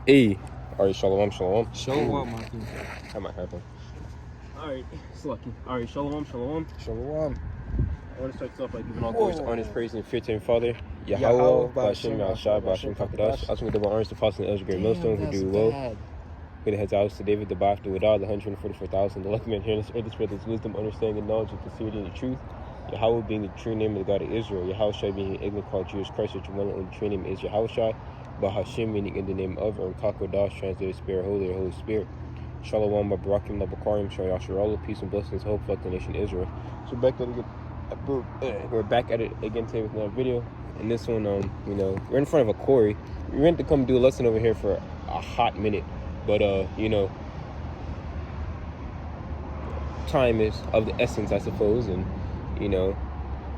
Hey, alright, shalom, shalom. Shalom, my king. How might happen? Alright, it's lucky. Alright, shalom, shalom. Shalom. I want to start off like giving all Always glory. honest, praise, and fear to him, Father. Yahawah, YAHAWAH, BAHASHAM, BAHASHAM, QADASH. Also, the honors, the apostle, and Elder Millstone, who do well. May the heads out to David, the Baf, the Without, the 144,000, the lucky man here on this earth, the spread his wisdom, understanding, and knowledge, and sincerity, and the truth. Yahawah being the true name of the God of Israel. Yahawashi being the ignorant called Jesus Christ, which one and only true name is Yahawashi. BAHASHAM meaning in the name of, or QADASH, translated Spirit, Holy, or Holy Spirit. Shalom, Barakim, Labakarim, Shayashirallah, peace and blessings, hope, like the nation Israel. So we're back at it again today with another video. And this one, we're in front of a quarry. We went to come do a lesson over here for a hot minute, but time is of the essence, I suppose, and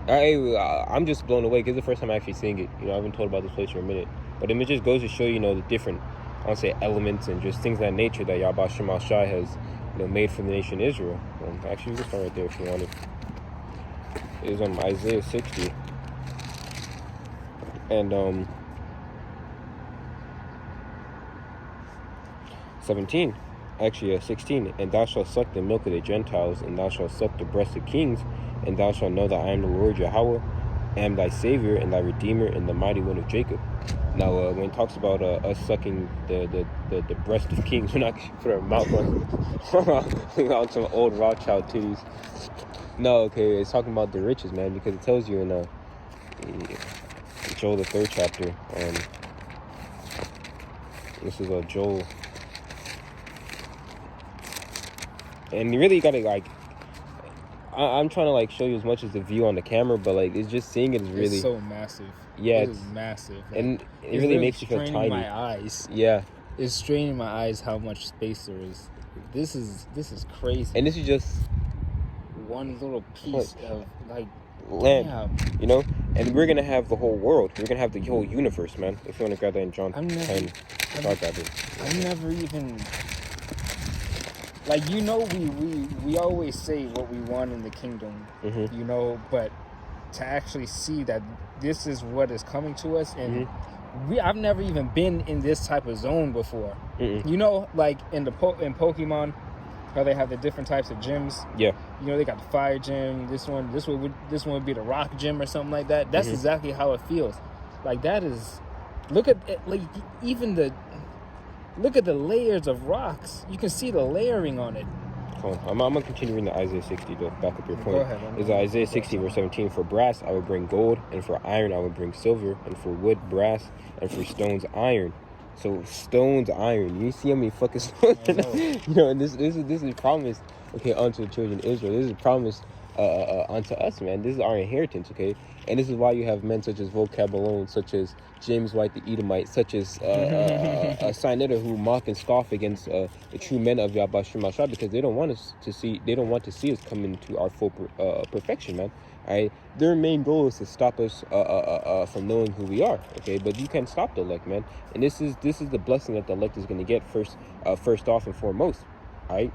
I'm just blown away because it's the first time I'm actually seeing it. I've been told about this place for a minute, but it just goes to show the different, I want to say, elements and just things of that nature that YAHAWASHI has made for the nation Israel. Actually, you can start right there if you wanted. It is on Isaiah 60 and 17. Actually, 16. And thou shalt suck the milk of the Gentiles, and thou shalt suck the breast of kings, and thou shalt know that I am the Lord Yahawah, am thy Savior and thy Redeemer, and the mighty one of Jacob. Now, when it talks about us sucking the breast of kings, we're not going to put our mouth on some old RAWCHAA titties. No, okay, it's talking about the riches, man, because it tells you in Joel, the 3rd chapter. This is Joel. And you really got to, I'm trying to, show you as much as the view on the camera, but, it's just seeing it is really... It's so massive. Yeah. It is massive. And it really makes you feel tiny. It's straining my eyes. Yeah. It's straining my eyes how much space there is. This is crazy. And this is just... one little piece of, land, And we're going to have the whole world. We're going to have the whole universe, man. If you want to grab that in John 10. I've never even... we always say what we want in the kingdom, but to actually see that this is what is coming to us, and I've never even been in this type of zone before. In Pokemon, how they have the different types of gyms. Yeah. They got the fire gym. This one would be the rock gym or something like that. That's exactly how it feels. That is, look at it, look at the layers of rocks. You can see the layering on it. Cool. I'm gonna continue reading the Isaiah 60 to back up your point. Go ahead. It's Isaiah 60 verse 17. For brass I will bring gold, and for iron I will bring silver, and for wood brass, and for stones iron. So stones iron. You see how many fucking stones? And this is promised. Okay, unto the children of Israel. This is promised unto us, man. This is our inheritance. Okay, and this is why you have men such as Vocab alone, such as James White the Edomite, such as Sinetta, who mock and scoff against the true men of YAHAWASHI, because they don't want to see us come into our full perfection, man. All right, their main goal is to stop us from knowing who we are. Okay, but you can't stop the elect, man. And this is the blessing that the elect is going to get first off and foremost. All right.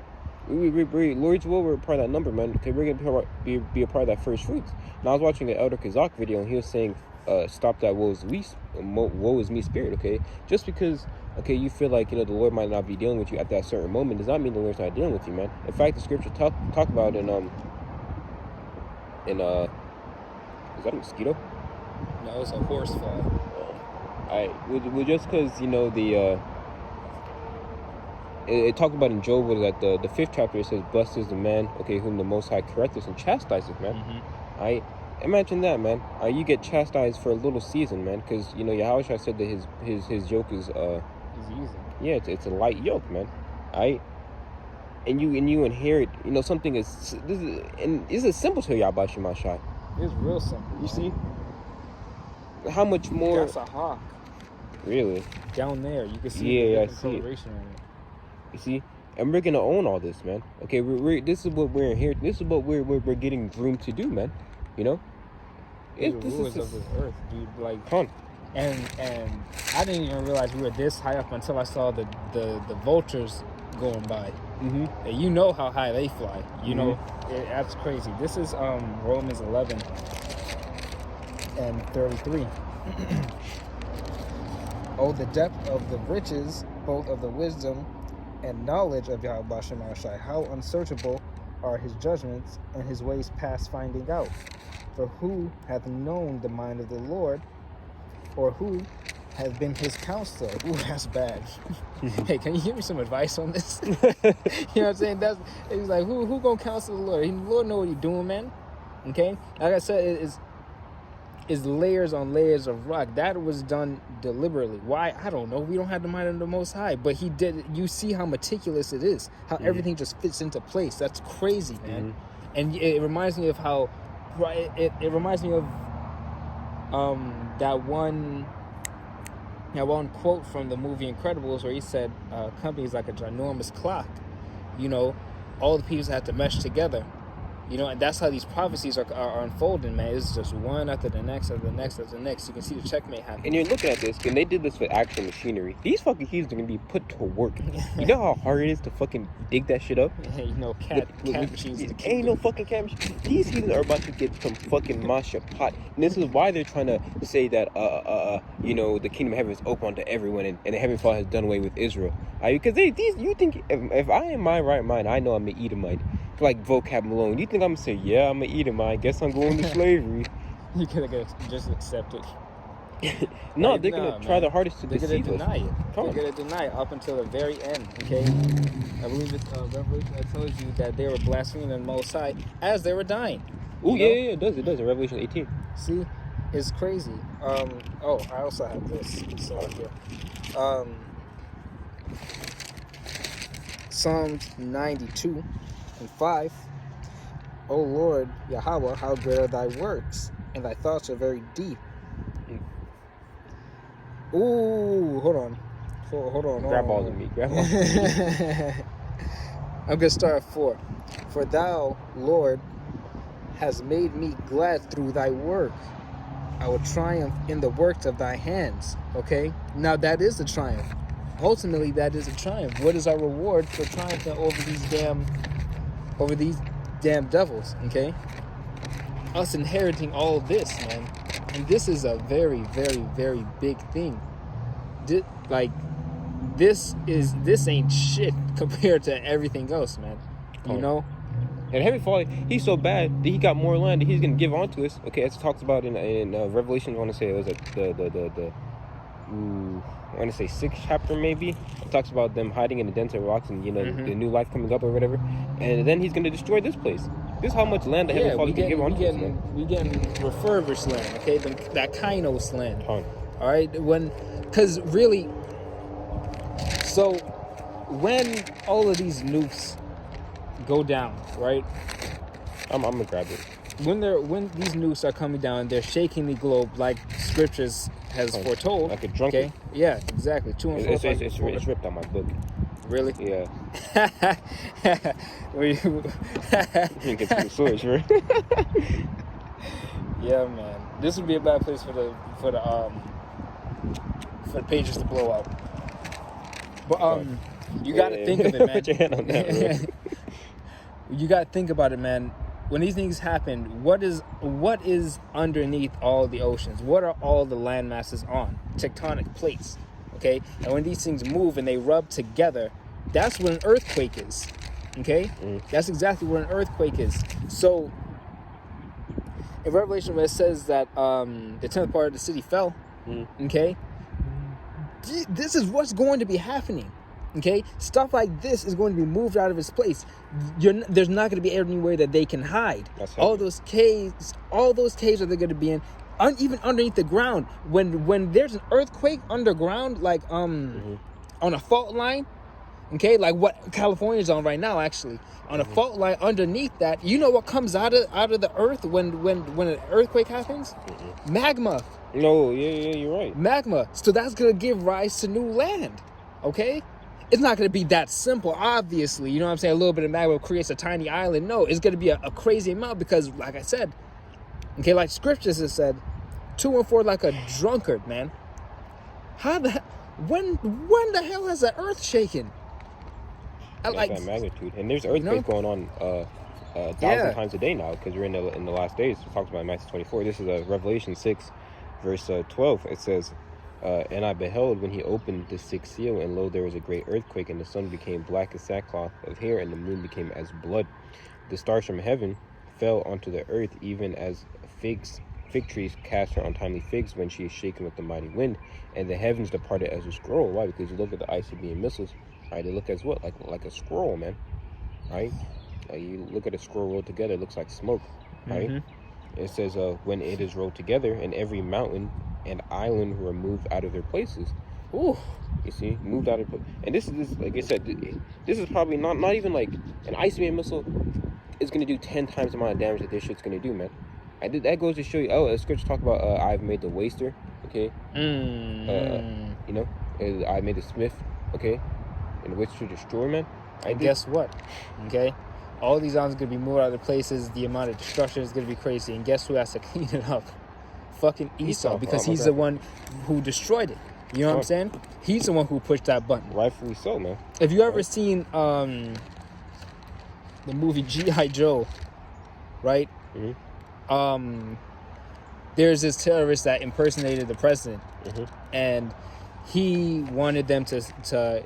Lord's will, we're a part of that number, man. Okay, we're gonna be a part of that first fruits. Now, I was watching an Elder Kazakh video, and he was saying, "Stop that woe is me spirit." Okay, just because you feel like the Lord might not be dealing with you at that certain moment does not mean the Lord's not dealing with you, man. In fact, the scripture talk about in is that a mosquito? No, it's a horsefly. Alright, well, just because it talked about in Job, was that the 5th chapter, it says, "Blessed is the man, whom the Most High correcteth and chastises," man. Imagine that, man. You get chastised for a little season, man, because Yahawashi said that his yoke is easy. Yeah, it's a light yoke, man. And you inherit, something this is simple to YAHAWASHI. It's real simple. You see how much more? That's a hawk. Really? Down there, you can see. Yeah, I see it. You see, and we're gonna own all this, man. Okay, this is what we're inheriting. This is what we're getting groomed to do, man. This is of this earth, dude. And I didn't even realize we were this high up until I saw the vultures going by. And you know how high they fly. That's crazy. This is Romans 11 and 33. Oh, the depth of the riches both of the wisdom and knowledge of YAHAWASHI. How unsearchable are his judgments, and his ways past finding out. For who hath known the mind of the Lord, or who hath been his counselor? Ooh, that's bad. Hey, can you give me some advice on this? You know what I'm saying? It's like, who gonna counsel the Lord? The Lord know what he's doing, man. Okay? Like I said, is layers on layers of rock. That was done deliberately. Why? I don't know. We don't have the mind of the Most High. But he did. You see how meticulous it is. How everything just fits into place. That's crazy, man. And it reminds me of how... It reminds me of that one quote from the movie Incredibles where he said, company's like a ginormous clock. You know, all the pieces have to mesh together. You know, and that's how these prophecies are unfolding, man. It's just one after the next, after the next, after the next. You can see the checkmate happening. And you're looking at this, and they did this with actual machinery. These fucking keys are going to be put to work. You know how hard it is to fucking dig that shit up? You know, cat machines. Ain't no fucking cat machines. These heathens are about to get some fucking masha pot. And this is why they're trying to say that, you know, the kingdom of heaven is open unto everyone, and the heavenly Father has done away with Israel. Because you think, if I am in my right mind, I know I'm an Edomite. Like vocab Malone, you think I'm gonna say, yeah, I'm an Edomite, I guess I'm going to slavery? You could just accept it. No, like, they're gonna try their hardest to deceive us. They're gonna deny it up until the very end. Okay, I believe it's Revelation that tells you that they were blaspheming the Most High as they were dying. Oh yeah, it does. In Revelation 18. See, it's crazy. Oh, I also have this. So here, Psalms 92. And 5, O Lord Yahawah, how great are thy works, and thy thoughts are very deep. Ooh, hold on. Grab all of me. I'm gonna start at 4. For thou, Lord, has made me glad through thy work. I will triumph in the works of thy hands. Okay? Now that is a triumph. Ultimately, that is a triumph. What is our reward for triumphing over these damn devils? Okay, us inheriting all of this, man, and this is a very, very, very big thing. This ain't shit compared to everything else, man. You know. And Heavenly Father, he's so bad that he got more land that he's gonna give onto us. Okay, as it talks about in Revelation, I want to say it was I want to say 6th chapter maybe. It talks about them hiding in the dense rocks and, you know, the new life coming up or whatever. And then he's going to destroy this place. This is how much land the Heavenly Father can give on to us, man. We getting refurbished land, okay? That Kainos land. All right? Because really, so when all of these nukes go down, right? I'm going to grab it. When these nukes are coming down, they're shaking the globe like scriptures has foretold. Like a drunkard. Okay? Yeah, exactly. 2 and 4. It's ripped out my book. Really? Yeah. You can get some swords, right? Yeah, man. This would be a bad place for the pages to blow out. But you got to think of it, man. Put your hand on that, You got to think about it, man. When these things happen, what is underneath all the oceans? What are all the land masses on? Tectonic plates, okay? And when these things move and they rub together, that's what an earthquake is, okay? That's exactly what an earthquake is. So, in Revelation, where it says that the 10th part of the city fell, okay? This is what's going to be happening. Okay, stuff like this is going to be moved out of its place. There's not going to be anywhere that they can hide. All those caves that they're going to be in, even underneath the ground. When there's an earthquake underground, like on a fault line, okay, like what California's on right now, actually, on a fault line underneath that, you know what comes out of the earth when an earthquake happens? Magma. No, yeah, you're right. Magma. So that's going to give rise to new land. Okay. It's not going to be that simple, obviously. You know what I'm saying? A little bit of magma creates a tiny island. No, it's going to be a crazy amount because, like I said, okay, like scriptures has said, 2 and 4 like a drunkard, man. When the hell has the earth shaken? That magnitude. And there's earthquakes going on 1,000 times a day now because we're in the last days. It talks about Matthew 24. This is Revelation 6, verse 12. It says, And I beheld when he opened the sixth seal, and lo, there was a great earthquake, and the sun became black as sackcloth of hair, and the moon became as blood. The stars from heaven fell onto the earth, even as fig trees cast her untimely figs when she is shaken with the mighty wind, and the heavens departed as a scroll. Why? Because you look at the ICBM missiles, right? They look as what? Like a scroll, man. Right? You look at a scroll rolled together, it looks like smoke, right? Mm-hmm. It says, when it is rolled together, and every mountain and island were moved out of their places. Ooh, you see, moved out of. And this is like I said, this is probably not even like an ICBM missile is gonna do 10 times the amount of damage that this shit's gonna do, man. That goes to show you. Oh, the scripture talk about I've made the waster, okay. You know, I made the smith, okay, and the witch to destroy, man. And guess what? Okay, all these islands gonna be moved out of their places. The amount of destruction is gonna be crazy. And guess who has to clean it up? Fucking Esau, because he's the one who destroyed it. You know what I'm saying? He's the one who pushed that button. Rightfully so, man. Have you ever seen the movie G.I. Joe? Right? Mm-hmm. There's this terrorist that impersonated the president, and he wanted them to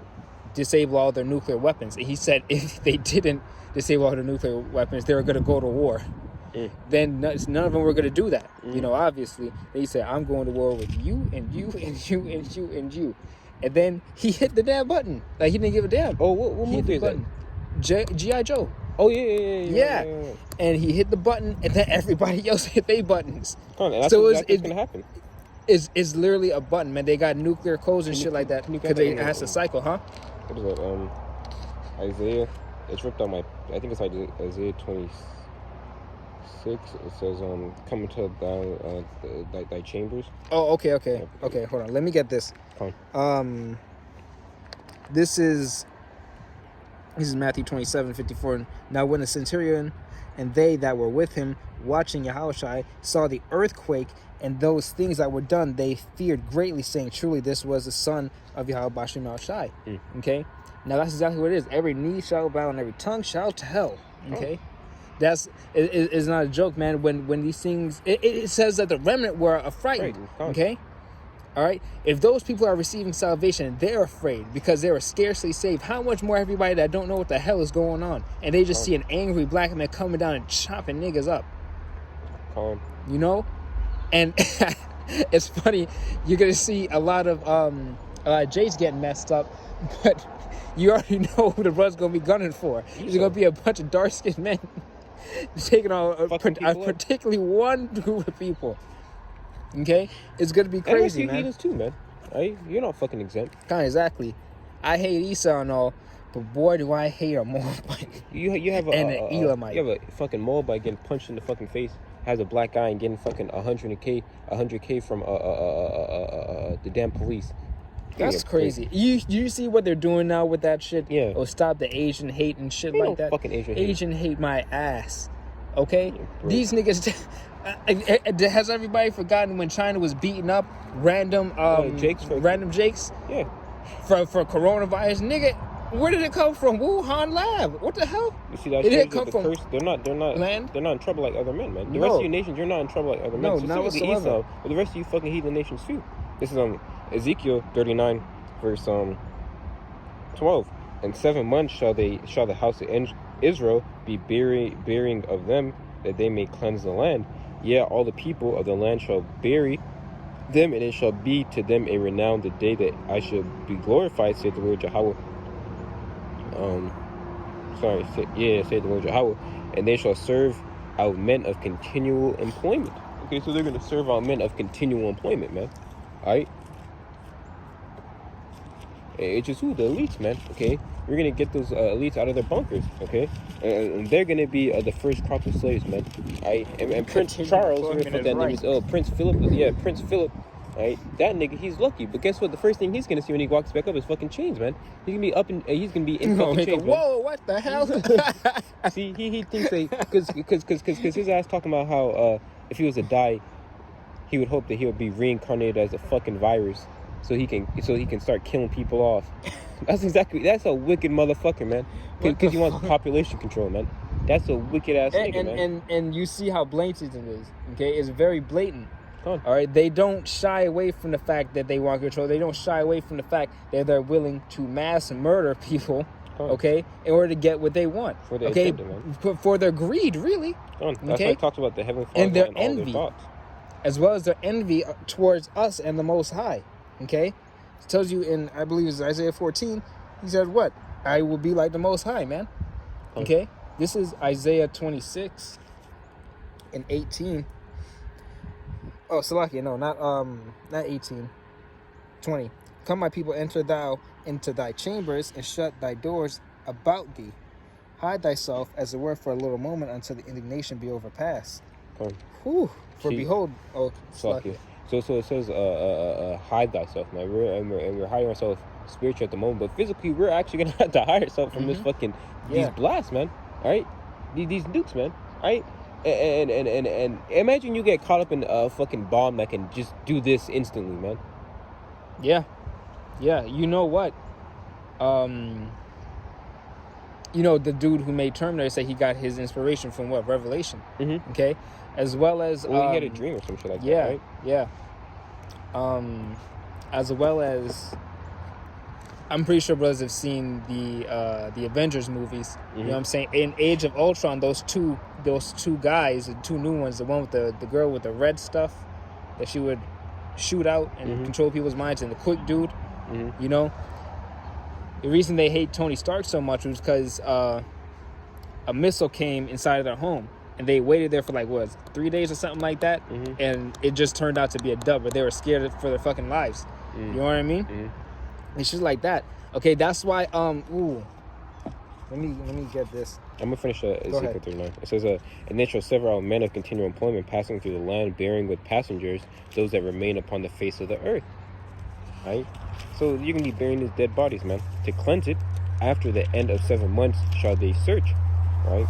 disable all their nuclear weapons. And he said if they didn't disable all their nuclear weapons, they were going to go to war. Then none of them were going to do that. You know, obviously. They said, I'm going to war with you and you and you and you and you. And then he hit the damn button. Like, he didn't give a damn. Oh, what movie is that? G.I. Joe. Oh, yeah. And he hit the button, and then everybody else hit their buttons. That's so what's going to happen. It's literally a button, man. They got nuclear codes and shit like that. Because it has to cycle, huh? What is that? Isaiah. It's ripped on my... I think it's like Isaiah 26. It says, come into thy chambers. Oh, okay. Okay, hold on. Let me get this. This is Matthew 27:54. Now when the centurion and they that were with him watching Yahawashi saw the earthquake and those things that were done, they feared greatly, saying, truly this was the son of Yahawashi. Okay? Now that's exactly what it is. Every knee shall bow and every tongue shall tell. Okay? That's it's not a joke, man. When these things, it says that the remnant were affrighted. Okay, all right. If those people are receiving salvation, they're afraid because they were scarcely saved. How much more everybody that don't know what the hell is going on, and they just see an angry black man coming down and chopping niggas up. You know, and it's funny. You're gonna see a lot of Jays getting messed up, but you already know who the brother's gonna be gunning for. There's gonna be a bunch of dark-skinned men taking on particularly one group of people. Okay, it's gonna be crazy, man. Heathens too, man. Right? You're not fucking exempt. Exactly. I hate Esau and all, but boy, do I hate a Moabite. You have an Elamite. You have a fucking Moabite getting punched in the fucking face. Has a black guy and getting fucking 100K from the damn police. That's crazy. You see what they're doing now with that shit? Yeah. Oh, stop the Asian hate and shit like that. Fucking Asian hate my ass. Okay? Yeah, these niggas... has everybody forgotten when China was beating up random Jakes? Yeah. For coronavirus? Nigga, where did it come from? Wuhan lab. What the hell? You see that? It didn't come from They're not land? They're not in trouble like other men, man. The rest of your nations, you're not in trouble like other men. No, not whatsoever. Esau, but the rest of you fucking heathen nations too. This is Ezekiel 39, verse 12. In 7 months shall the house of Israel be burying of them, that they may cleanse the land. Yeah, all the people of the land shall bury them, and it shall be to them a renown the day that I shall be glorified, saith the Lord Yahawah. Saith the Lord Yahawah. And they shall serve out men of continual employment. Okay, so they're going to serve out men of continual employment, man. Alright? It's just the elites, man. Okay, we're gonna get those elites out of their bunkers. Okay, and they're gonna be the first crop of slaves, man. Alright, and Prince Charles, Prince Philip. Prince Philip. Alright, that nigga, he's lucky. But guess what? The first thing he's gonna see when he walks back up is fucking chains, man. He's gonna be up and he's gonna be in fucking chains. Whoa, what the hell? See, he thinks because his ass talking about how if he was to die, he would hope that he would be reincarnated as a fucking virus. So he can start killing people off. That's a wicked motherfucker, man. Because he wants population control, man. That's a wicked ass nigga, man. And you see how blatant it is. Okay, it's very blatant. All right, they don't shy away from the fact that they want control. They don't shy away from the fact that they're willing to mass murder people, okay, in order to get what they want. For their agenda, man. For their greed, really. That's why it talks about the Heavenly Father and their and envy, all their thoughts. as well as their envy towards us and the Most High. Okay, it tells you in, I believe it's Isaiah 14. He said, "What? I will be like the Most High, man." Okay, this is Isaiah 26 and 18. Oh, Salakia, no, not 18. 20. Come, my people, enter thou into thy chambers and shut thy doors about thee. Hide thyself, as it were, for a little moment until the indignation be overpassed. Whew. For behold, Salakia. So it says, hide thyself, man. We're hiding ourselves spiritually at the moment, but physically, we're actually gonna have to hide ourselves from this fucking these blasts, man. All right, these nukes, man. All right. And imagine you get caught up in a fucking bomb that can just do this instantly, man. Yeah. You know what? You know, the dude who made Terminator said he got his inspiration from what? Revelation. Mm-hmm. Okay, as well as he had a dream or some shit like that, right? Yeah. As well as, I'm pretty sure brothers have seen the Avengers movies. You know what I'm saying? In Age of Ultron, those two guys, the two new ones, the one with the girl with the red stuff that she would shoot out and control people's minds, and the quick dude, you know, the reason they hate Tony Stark so much was because a missile came inside of their home, and they waited there for like 3 days or something like that, and it just turned out to be a dub, but they were scared for their fucking lives. You know what I mean? It's just like that. Okay, that's why. Let me get this. I'm gonna finish Ezekiel 39. It says, and they shall sever out men of continual employment, passing through the land, bearing with passengers those that remain upon the face of the earth. Right? So you're gonna be burying these dead bodies, man. To cleanse it, after the end of 7 months shall they search. Right?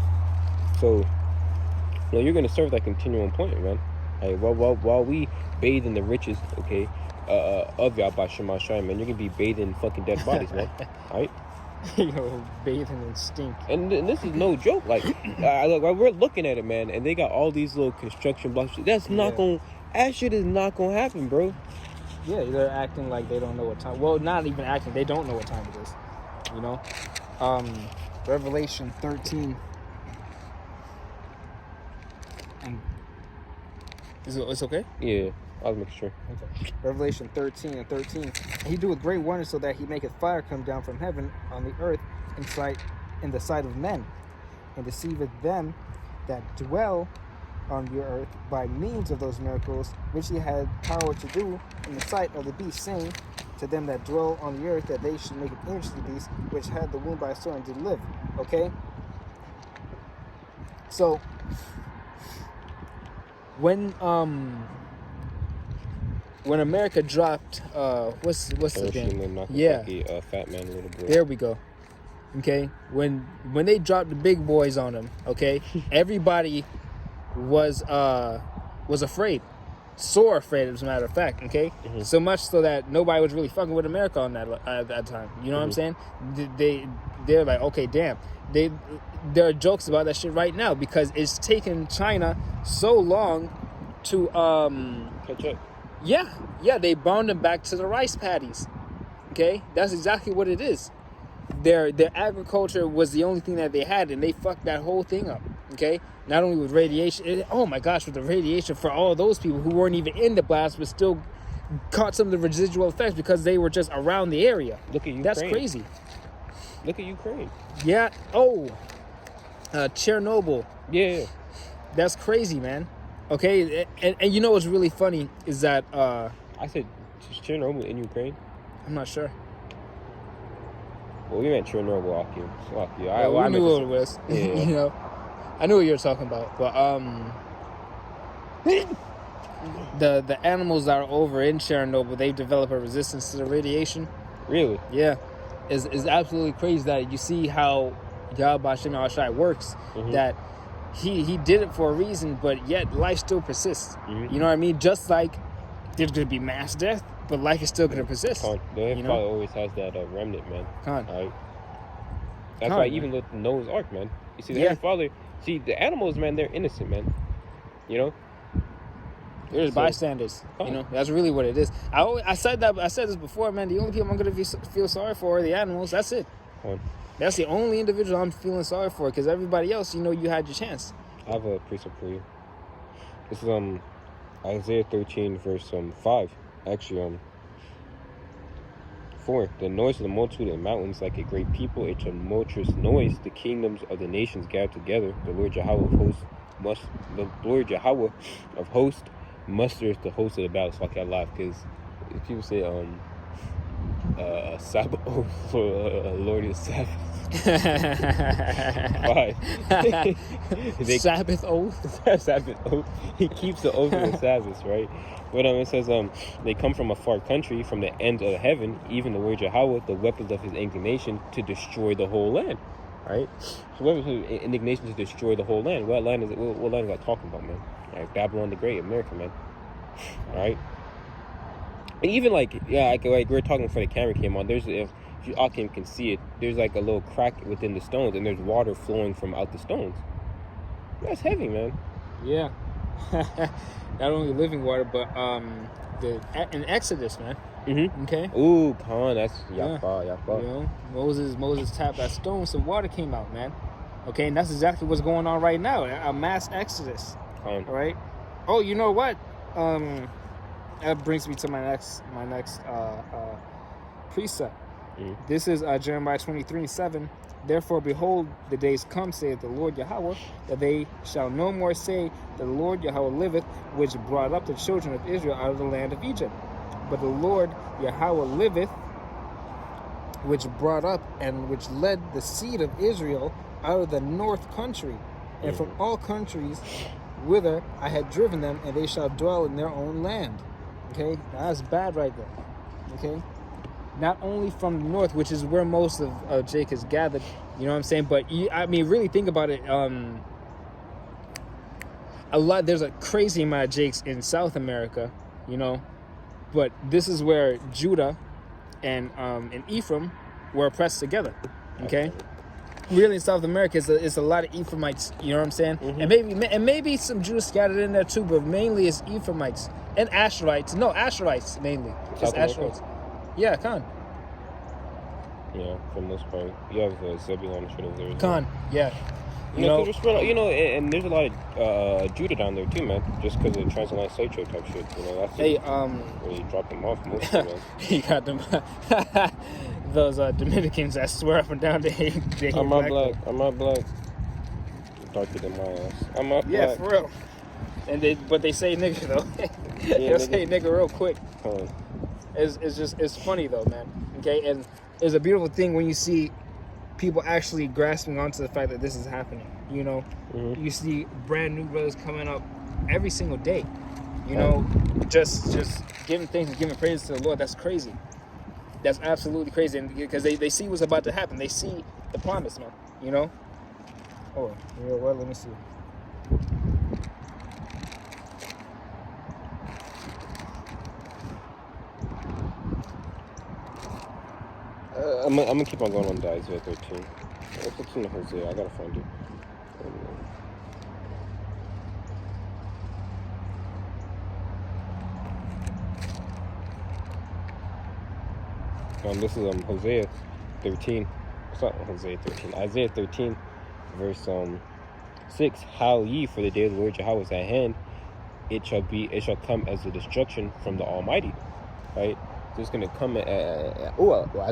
So, you're gonna serve that continual employment, man. Right? While we bathe in the riches, okay, of YAHAWASHI, man, you're gonna be bathing in fucking dead bodies, man. Right? Yo, bathing in stink. And this is no joke. Like, we're looking at it, man, and they got all these little construction blocks. That's not gonna. That shit is not gonna happen, bro. Yeah, they're acting like they don't know what time. Well, not even acting. They don't know what time it is. You know, Revelation 13. And it's okay? Yeah, I was making sure. Okay. Revelation 13 and 13. And he doeth great wonders, so that he maketh fire come down from heaven on the earth in the sight of men, and deceiveth them that dwell on the earth by means of those miracles which he had power to do in the sight of the beast, saying to them that dwell on the earth that they should make an image to the beast which had the wound by a sword and did live. Okay? So when America dropped what's the game? Yeah, Fat Man, Little Boy. There we go. Okay, when they dropped the big boys on them, okay, everybody was afraid, sore afraid, as a matter of fact. Okay, so much so that nobody was really fucking with America on that at that time. You know what I'm saying? They're like, okay, damn. There are jokes about that shit right now because it's taken China so long to catch up. Yeah, they bound them back to the rice paddies. Okay, that's exactly what it is. Their agriculture was the only thing that they had, and they fucked that whole thing up. Okay, not only with radiation, oh my gosh, with the radiation for all those people who weren't even in the blast, but still caught some of the residual effects because they were just around the area. Look at Ukraine. That's crazy. Look at Ukraine. Yeah. Chernobyl. Yeah. That's crazy, man. Okay, and you know what's really funny is that I said Chernobyl in Ukraine. I'm not sure. Well, we meant Chernobyl, Aki. We knew what it was. Yeah. You know, I knew what you were talking about, but the animals that are over in Chernobyl, they develop a resistance to the radiation. Really? Yeah, is absolutely crazy that you see how YAHAWASHI works. That he did it for a reason, but yet life still persists. You know what I mean? Just like there's gonna be mass death, but life is still gonna persist. The Heavenly Father always has that remnant, man. Right? That's why even with Noah's Ark, man. You see, the Heavenly Father. See, the animals, man, they're innocent, man. You know. They're just bystanders. You know, that's really what it is. I said this before, man. The only people I'm gonna feel sorry for are the animals. That's it. That's the only individual I'm feeling sorry for, because everybody else, you know, you had your chance. I have a precept for you. This is Isaiah 13 verse 5. Actually 4. The noise of the multitude in mountains like a great people, a tumultuous noise. The kingdoms of the nations gather together. The Lord Yahawah of hosts musters the host of the battle. So I can't laugh because if people say Sabbath for Lord is Sabbath. Why? Sabbath oath. Sabbath oath. He keeps the oath of the Sabbath, right? But it says they come from a far country, from the ends of heaven, even the word Yahawah, the weapons of his indignation, to destroy the whole land. Right? So weapons of his indignation to destroy the whole land. What land is it? What land is I talking about, man? Right? Babylon the Great, America, man. All right. And even like we were talking before the camera came on. There's if Akim can see it, there's like a little crack within the stones, and there's water flowing from out the stones. That's heavy, man. Yeah. Not only living water, but in Exodus, man. Mm-hmm. Okay. Ooh, Khan, that's Yahawah. You know, Moses tapped that stone, some water came out, man. Okay, and that's exactly what's going on right now. A mass exodus. Khan. All right. Oh, you know what? That brings me to my next precept. This is Jeremiah 23:7. Therefore, behold, the days come, saith the Lord Yahawah, that they shall no more say, the Lord Yahawah liveth, which brought up the children of Israel out of the land of Egypt. But the Lord Yahawah liveth, which brought up and which led the seed of Israel out of the north country, and from all countries whither I had driven them, and they shall dwell in their own land. Okay, now that's bad right there. Okay, not only from the north, which is where most of Jake is gathered, you know what I'm saying, but really think about it. There's a crazy amount of Jakes in South America, you know, but this is where Judah and Ephraim were oppressed together. Okay, really in South America it's a lot of Ephraimites, you know what I'm saying, and maybe some Jews scattered in there too, but mainly it's Ephraimites and Asherites. No, Asherites mainly. Just Asherites. Yeah, Khan. Yeah, for the most part. You have Zebulon and there. Khan, yeah. You know, and there's a lot of Judah down there too, man. Just because of transatlantic slave trade type shit. You know, that's where you drop them off most of them. You got them. Those Dominicans, I swear up and down, they hate I'm not black. I'm not black. Darker than my ass. I'm not black. Yeah, for real. But they say nigga though. They'll say nigga real quick. It's funny though, man. Okay, and it's a beautiful thing when you see people actually grasping onto the fact that this is happening. You know, you see brand new brothers coming up every single day. You know, just giving thanks and giving praise to the Lord. That's crazy. That's absolutely crazy, and because they see what's about to happen. They see the promise, man. You know. Oh, you know what? Let me see. I'm gonna keep on going on to Isaiah 13. What's in Hosea? I gotta find it. This is Hosea 13. It's not Hosea 13. Isaiah 13, verse 6. Howl ye, for the day of the Lord Yahawah is at hand. It shall come as a destruction from the Almighty. Right? So it's gonna come as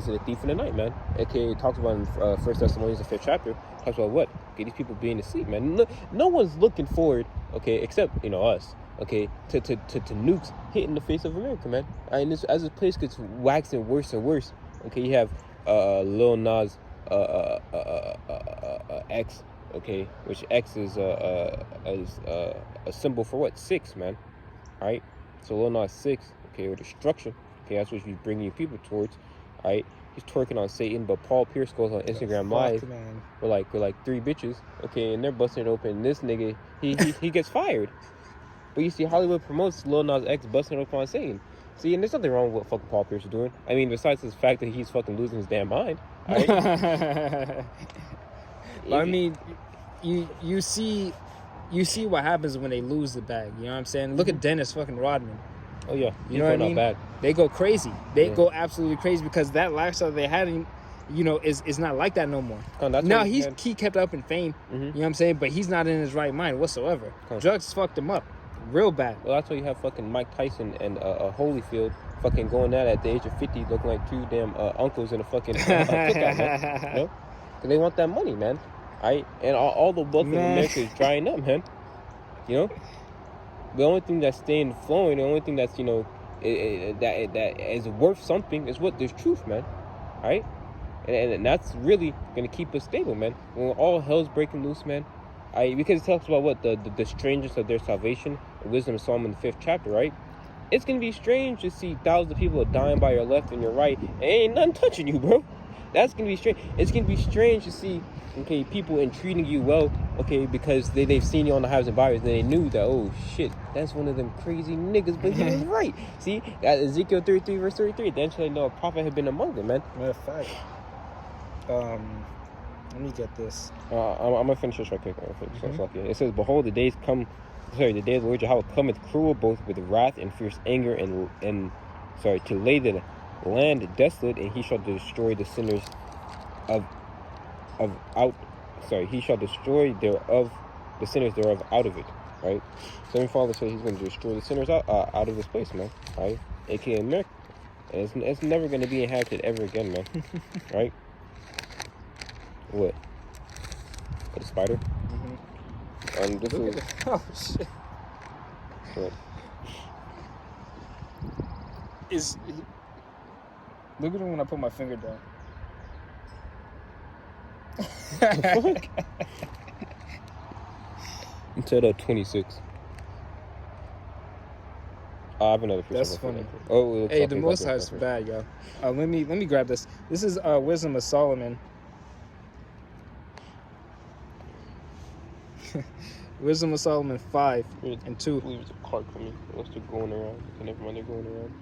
a thief in the night, man. Okay, it talks about in 1 Thessalonians, the 5th chapter. Talks about what? Okay, these people being asleep, man. No one's looking forward, okay, except us. Okay, to nukes hitting the face of America, man. And as this place gets waxing worse and worse. Okay, you have Lil Nas X, okay, which X is a symbol for what? 6, man. All right, so Lil Nas 6, okay, or destruction. Okay, that's what he's bringing you people towards. All right, he's twerking on Satan, but Paul Pierce goes on Instagram Live with like 3 bitches, okay, and they're busting it open. And this nigga, he gets fired. But you see, Hollywood promotes Lil Nas X busting it open on Satan. See, and there's nothing wrong with what fucking Paul Pierce is doing. I mean, besides the fact that he's fucking losing his damn mind. All right? I mean, you see you see what happens when they lose the bag. You know what I'm saying? Look at Dennis fucking Rodman. Oh yeah, you know what I mean? Bad. They go crazy. They go absolutely crazy because that lifestyle they had, is not like that no more. Now he kept up in fame. You know what I'm saying? But he's not in his right mind whatsoever. Drugs fucked him up, real bad. Well, that's why you have fucking Mike Tyson and Holyfield fucking going at the age of 50, looking like two damn uncles in a fucking cookout, man. You know? Because they want that money, man. And all the wealth of America is drying up, man. You know. The only thing that's staying flowing, the only thing that's that is worth something is what there's truth, man. Right? And that's really gonna keep us stable, man. When all hell's breaking loose, man. Because it talks about what the strangeness of their salvation, Wisdom of Solomon, the 5th chapter, right? It's gonna be strange to see thousands of people dying by your left and your right, and ain't nothing touching you, bro. That's gonna be strange. It's gonna be strange to see, okay, people entreating you well, okay, because they've seen you on the highs and byways, and they knew that, oh shit, that's one of them crazy niggas, but he was right. See, Ezekiel 33 verse 33. Then shall they know a prophet had been among them, man. Matter of fact, let me get this. I'm gonna finish this right quick. It says, "Behold, the days come. Sorry, the day of the Lord Yahawah cometh cruel, both with wrath and fierce anger, and to lay the land desolate, and he shall destroy the sinners he shall destroy the sinners thereof out of it." Right. So my Father says he's going to destroy the sinners out of this place, man. Right. AKA America, and it's never going to be inhabited ever again, man. Right. What? A spider? This is... Oh, shit. What? Look at him when I put my finger down. Fuck? Until 26. I have another. That's funny. Oh, hey, the Most High is bad, yo. Let me grab this. This is Wisdom of Solomon. Wisdom of Solomon 5 and 2. Leaves a cart for me. Unless they're going around. Never mind, they're going around.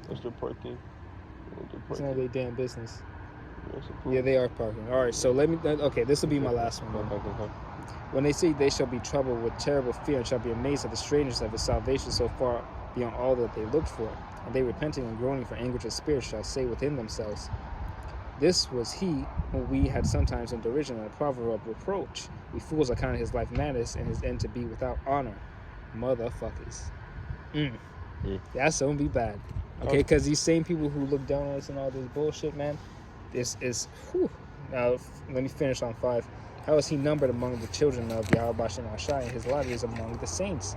Unless they're parking. It's not their damn business. Yeah, they are parking. All right, so let me. Okay, this will be my last one. Okay. When they say they shall be troubled with terrible fear and shall be amazed at the strangeness of his salvation so far beyond all that they looked for, and they repenting and groaning for anguish of spirit shall say within themselves, this was he whom we had sometimes in derision and a proverb of reproach. We fools account his life madness and his end to be without honor. Motherfuckers. That's gonna be bad. Okay, because these same people who look down on us and all this bullshit, man, this is, whew. Now, let me finish on 5. How is he numbered among the children of YAHAWASHI and RAWCHAA, and his lot is among the saints?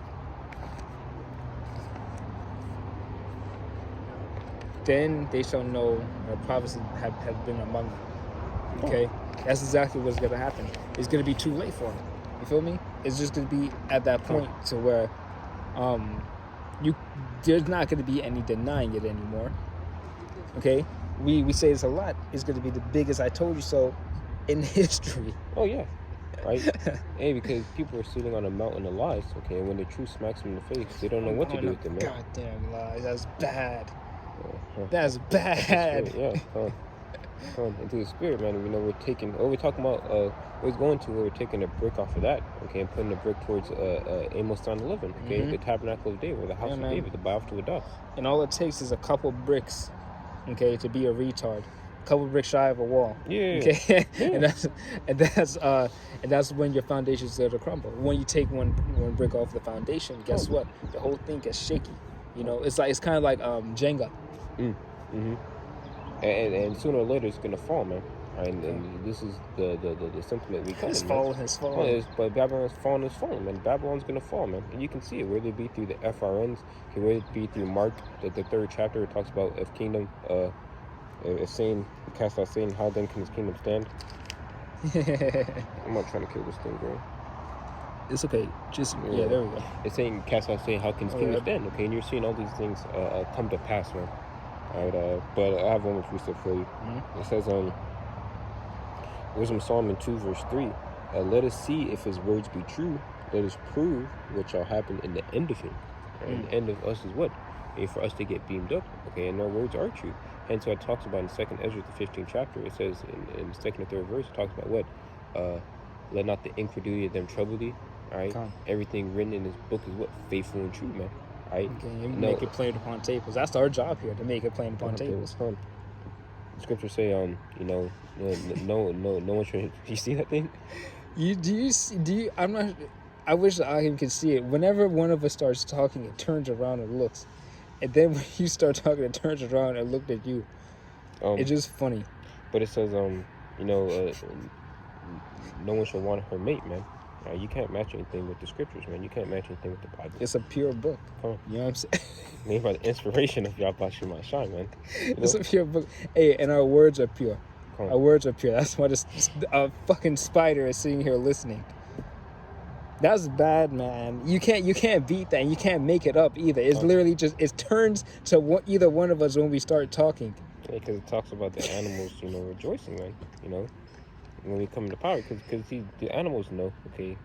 Then they shall know the prophecy have been among them. Okay? That's exactly what's going to happen. It's going to be too late for him. You feel me? It's just going to be at that point to where there's not going to be any denying it anymore. Okay? We say this a lot. It's going to be the biggest I told you so in history. Oh, yeah. Right? Hey, because people are sitting on a mountain of lies, okay? And when the truth smacks them in the face, they don't know what to do with them, man. Goddamn lies. That's bad. That's bad. Yeah, come on, into the spirit, man. You know, we're talking about, we're taking a brick off of that, okay, and putting a brick towards Amos 9:11, okay, the tabernacle of David, the house of David, the buy off to a dust. And all it takes is a couple bricks, okay, to be a retard. A couple bricks shy of a wall. Yeah. Okay. Yeah. and that's when your foundation starts to crumble. When you take one brick off the foundation, guess what? The whole thing gets shaky. You know, it's kind of like Jenga. And sooner or later it's gonna fall, man. And this is the sentiment we come. It's falling. But Babylon's falling, man. Babylon's gonna fall, man. And you can see it, whether it be through the FRNs, whether it be through Mark, the 3rd chapter, it talks about if kingdom, if Satan cast out Satan, how then can his kingdom stand? I'm not trying to kill this thing, bro. It's okay. Yeah, there we go. It's saying cast out Satan, how can his kingdom stand? Okay, and you're seeing all these things come to pass, man. Alright, but I have one more precept for you. It says, Wisdom of Solomon 2 verse 3. Let us see if his words be true. Let us prove what shall happen in the end of him. And the end of us is what? For us to get beamed up. Okay, and our words are true. Hence what it talks about in 2nd Ezra, the 15th chapter. It says in the 2nd and 3rd verse, it talks about what? Let not the incredulity of them trouble thee. All right, everything written in this book is what faithful and true, man. All right, okay, make it plain upon tables. That's our job here, to make it plain upon tables. The scriptures say, no one should. You see that thing? I wish I could see it. Whenever one of us starts talking, it turns around and looks, and then when you start talking, it turns around and looked at you. It's just funny. But it says, no one should want her mate, man. You can't match anything with the scriptures, man. You can't match anything with the Bible. It's a pure book. Come on. You know what I'm saying? Made by the inspiration of YAHAWASHI, man. It's a pure book. Hey, and our words are pure. Our words are pure. That's why a fucking spider is sitting here listening. That's bad, man. You can't beat that. And you can't make it up either. It's literally just, it turns to either one of us when we start talking. Yeah, because it talks about the animals, rejoicing, man. When we come into power, because the animals know, okay,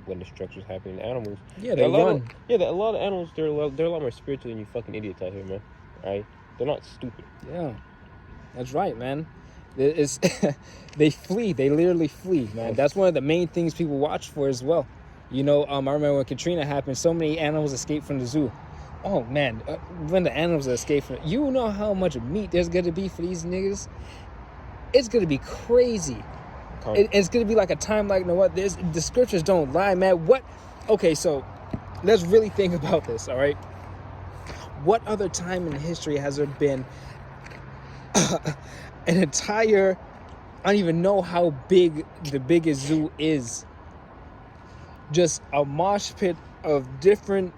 when destruction's happening. The animals, they run. A lot of animals, they're a lot more spiritual than you fucking idiots out here, man. All right, they're not stupid. Yeah, that's right, man. They flee. They literally flee, man. That's one of the main things people watch for as well. I remember when Katrina happened, so many animals escaped from the zoo. Oh man, when the animals escape from, you know how much meat there's gonna be for these niggas. It's gonna be crazy. It's gonna be like a time like no what. The scriptures don't lie, man. What? Okay, so let's really think about this. All right. What other time in history has there been an entire? I don't even know how big the biggest zoo is. Just a mosh pit of different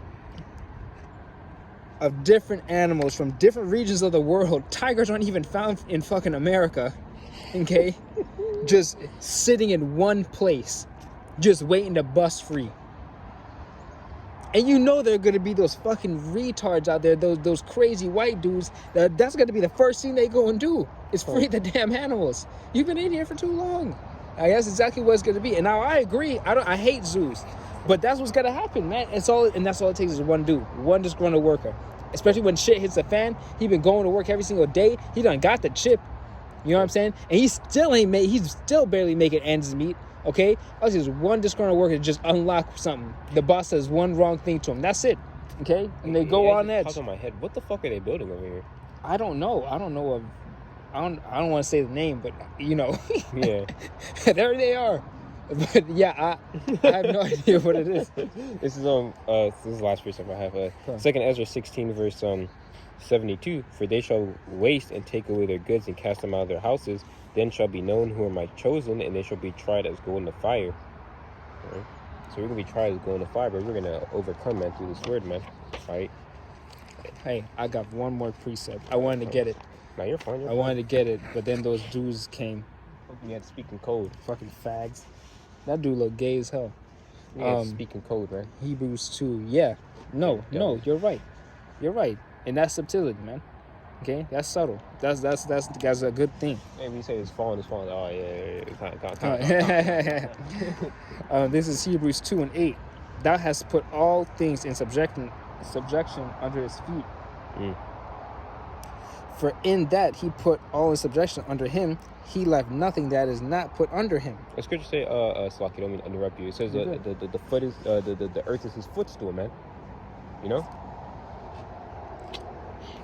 animals from different regions of the world. Tigers aren't even found in fucking America. Okay? Just sitting in one place, just waiting to bust free. And there are going to be those fucking retards out there, those crazy white dudes, that's going to be the first thing they go and do, is free the damn animals. You've been in here for too long. That's exactly what it's going to be. And now I agree, I hate zoos, but that's what's going to happen, man. And that's all it takes is one dude, one disgruntled worker. Especially when shit hits the fan, he been going to work every single day, he done got the chip. You know what I'm saying? And he's still barely making ends meet, okay? All just one disgruntled worker just unlock something. The boss says one wrong thing to him. That's it, okay? And they go on edge. Top of my head, what the fuck are they building over here? I don't know. I don't want to say the name, but Yeah. There they are. But yeah, I have no idea what it is. This is the last verse I have. 2 Ezra 16 verse 72. For they shall waste and take away their goods and cast them out of their houses. Then shall be known who are my chosen, and they shall be tried as gold in the fire. Right? So we're gonna be tried as gold in the fire, but we're gonna overcome, man, through this word, man. Right? Hey, I got one more precept. I wanted to get it. No, you're fine. I wanted to get it, but then those dudes came. You had to speak in code. Fucking fags. That dude looked gay as hell. Yeah, speaking code, man. Hebrews 2. Yeah. No, you're right. You're right. And that's subtlety, man. Okay? That's subtle. That's a good thing. Hey, when you say it's falling. Oh, yeah. This is Hebrews 2 and 8. Thou hast put all things in subjection under his feet. For in that he put all in subjection under him, he left nothing that is not put under him. The scripture say, Slaki, don't mean to interrupt you. It says the foot is the earth is his footstool, man. You know?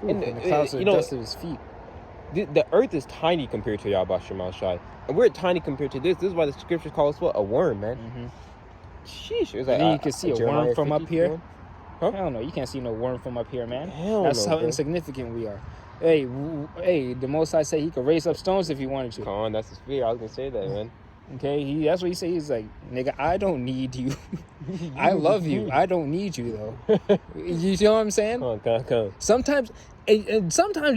And the clouds are the dust of his feet. The earth is tiny compared to YAHAWASHI. And we're tiny compared to this. This is why the scriptures call us what? A worm, man. Mm-hmm. Sheesh. It was like, you can see a worm from up here. Huh? Hell no, you can't see no worm from up here, man. That's how insignificant we are. Hey, the Most High say he could raise up stones if he wanted to. Come on, that's his fear. I was gonna say that, man. Okay, that's what he said. He's like, nigga, I don't need you. I love you. I don't need you though. You know what I'm saying? Come on. Sometimes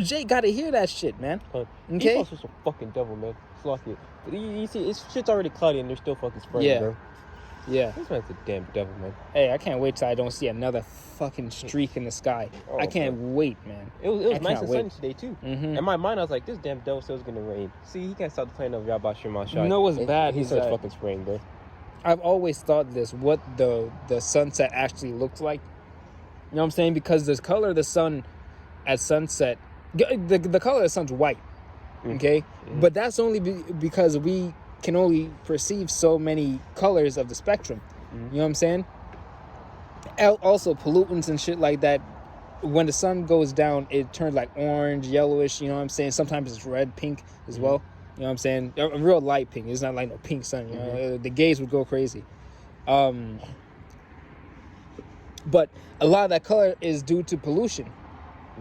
Jake gotta hear that shit, man. Okay. He's also some fucking devil, man. It's like it. You see, it's shit's already cloudy and they're still fucking spraying, bro. Yeah. This man's a damn devil, man. Hey, I can't wait till I don't see another fucking streak in the sky. I can't wait, man. It was nice and sunny today, too. Mm-hmm. In my mind, I was like, this damn devil says it's going to rain. See, he can't stop the plane of YAHAWASHI. You know what's bad? He starts fucking spraying, bro. I've always thought this, what the sunset actually looks like. You know what I'm saying? Because the color of the sun at sunset, the color of the sun's white, okay? Mm-hmm. But that's only because we can only perceive so many colors of the spectrum. You know what I'm saying? Also, pollutants and shit like that. When the sun goes down, it turns like orange, yellowish. You know what I'm saying? Sometimes it's red, pink as well. You know what I'm saying? A real light pink. It's not like no pink sun. You know, the gays would go crazy. But a lot of that color is due to pollution.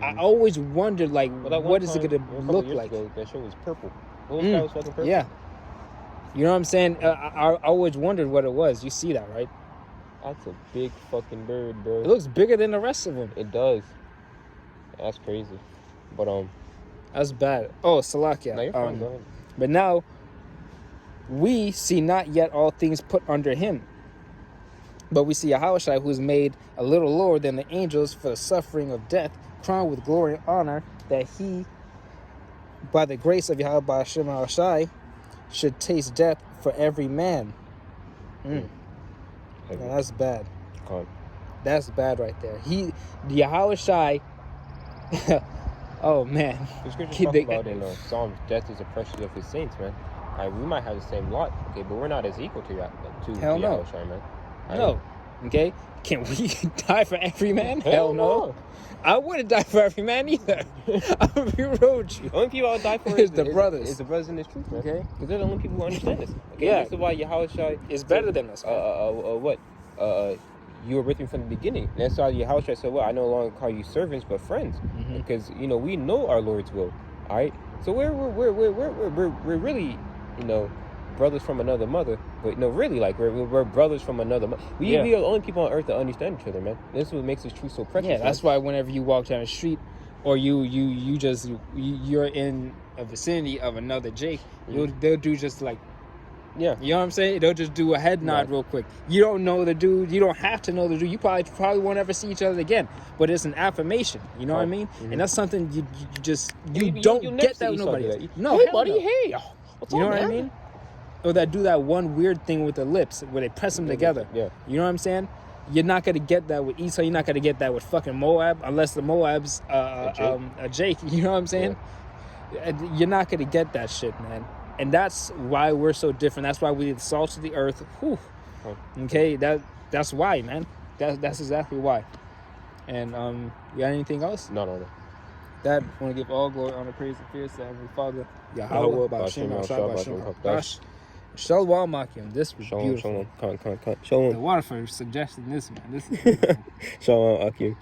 I always wondered, like, what is it going to look like? That shit was purple. The whole sky was fucking purple. Yeah. You know what I'm saying? I always wondered what it was. You see that, right? That's a big fucking bird, bro. It looks bigger than the rest of them. It does. That's crazy. But that's bad. Oh, Salakia. No, you're fine. Go ahead. But now we see not yet all things put under him, but we see Yahawashi, who is made a little lower than the angels for the suffering of death, crowned with glory and honor, that he, by the grace of Yahweh BAHASHAM Yahawashi, should taste death for every man. Now, that's bad. That's bad right there. Yahawashi. Oh man. The scripture talks about in Psalms, death is the precious of his saints, man. We might have the same lot, okay, but we're not as equal to Hell no. Yahawashi, man. No. Okay? Can we die for every man? Hell no. I wouldn't die for every man either. I'm gonna be real with you. The only people I'll die for is the brothers. Is the brothers in this truth, man. Okay? Because they're the only people who understand this. Okay? Yeah. This is why Yahawashi is better than us. You were with me from the beginning. That's why Yahawashi said, well, I no longer call you servants but friends. Because, you know, we know our Lord's will. Alright? So we're really, you know, brothers from another mother, but no, really, like we're brothers from another mother. We are the only people on earth that understand each other, man. This is what makes this truth so precious. Yeah, that's why whenever you walk down the street, or you're in a vicinity of another Jake, they'll do just like, you know what I'm saying? They'll just do a head nod real quick. You don't know the dude. You don't have to know the dude. You probably won't ever see each other again. But it's an affirmation. You know what I mean? And that's something you don't get that with nobody else. No, hey buddy, hey. What's you know up, what man? I mean? Or that do that one weird thing with the lips where they press them together. Yeah. You know what I'm saying? You're not gonna get that with Esau. You're not gonna get that with fucking Moab, unless the Moab's a Jake. You know what I'm saying? Yeah. You're not gonna get that shit, man. And that's why we're so different. That's why we're the salt of the earth. Whew. Okay, that's why, man. That's exactly why. And you got anything else? No. That I want to give all glory, honor, praise, and fear to Heavenly Father. Yahawah, BAHASHAM, QADASH. Shalom, Makim. This was beautiful. Shalom. The water for suggesting this, man. This is beautiful. Shalom, Akim.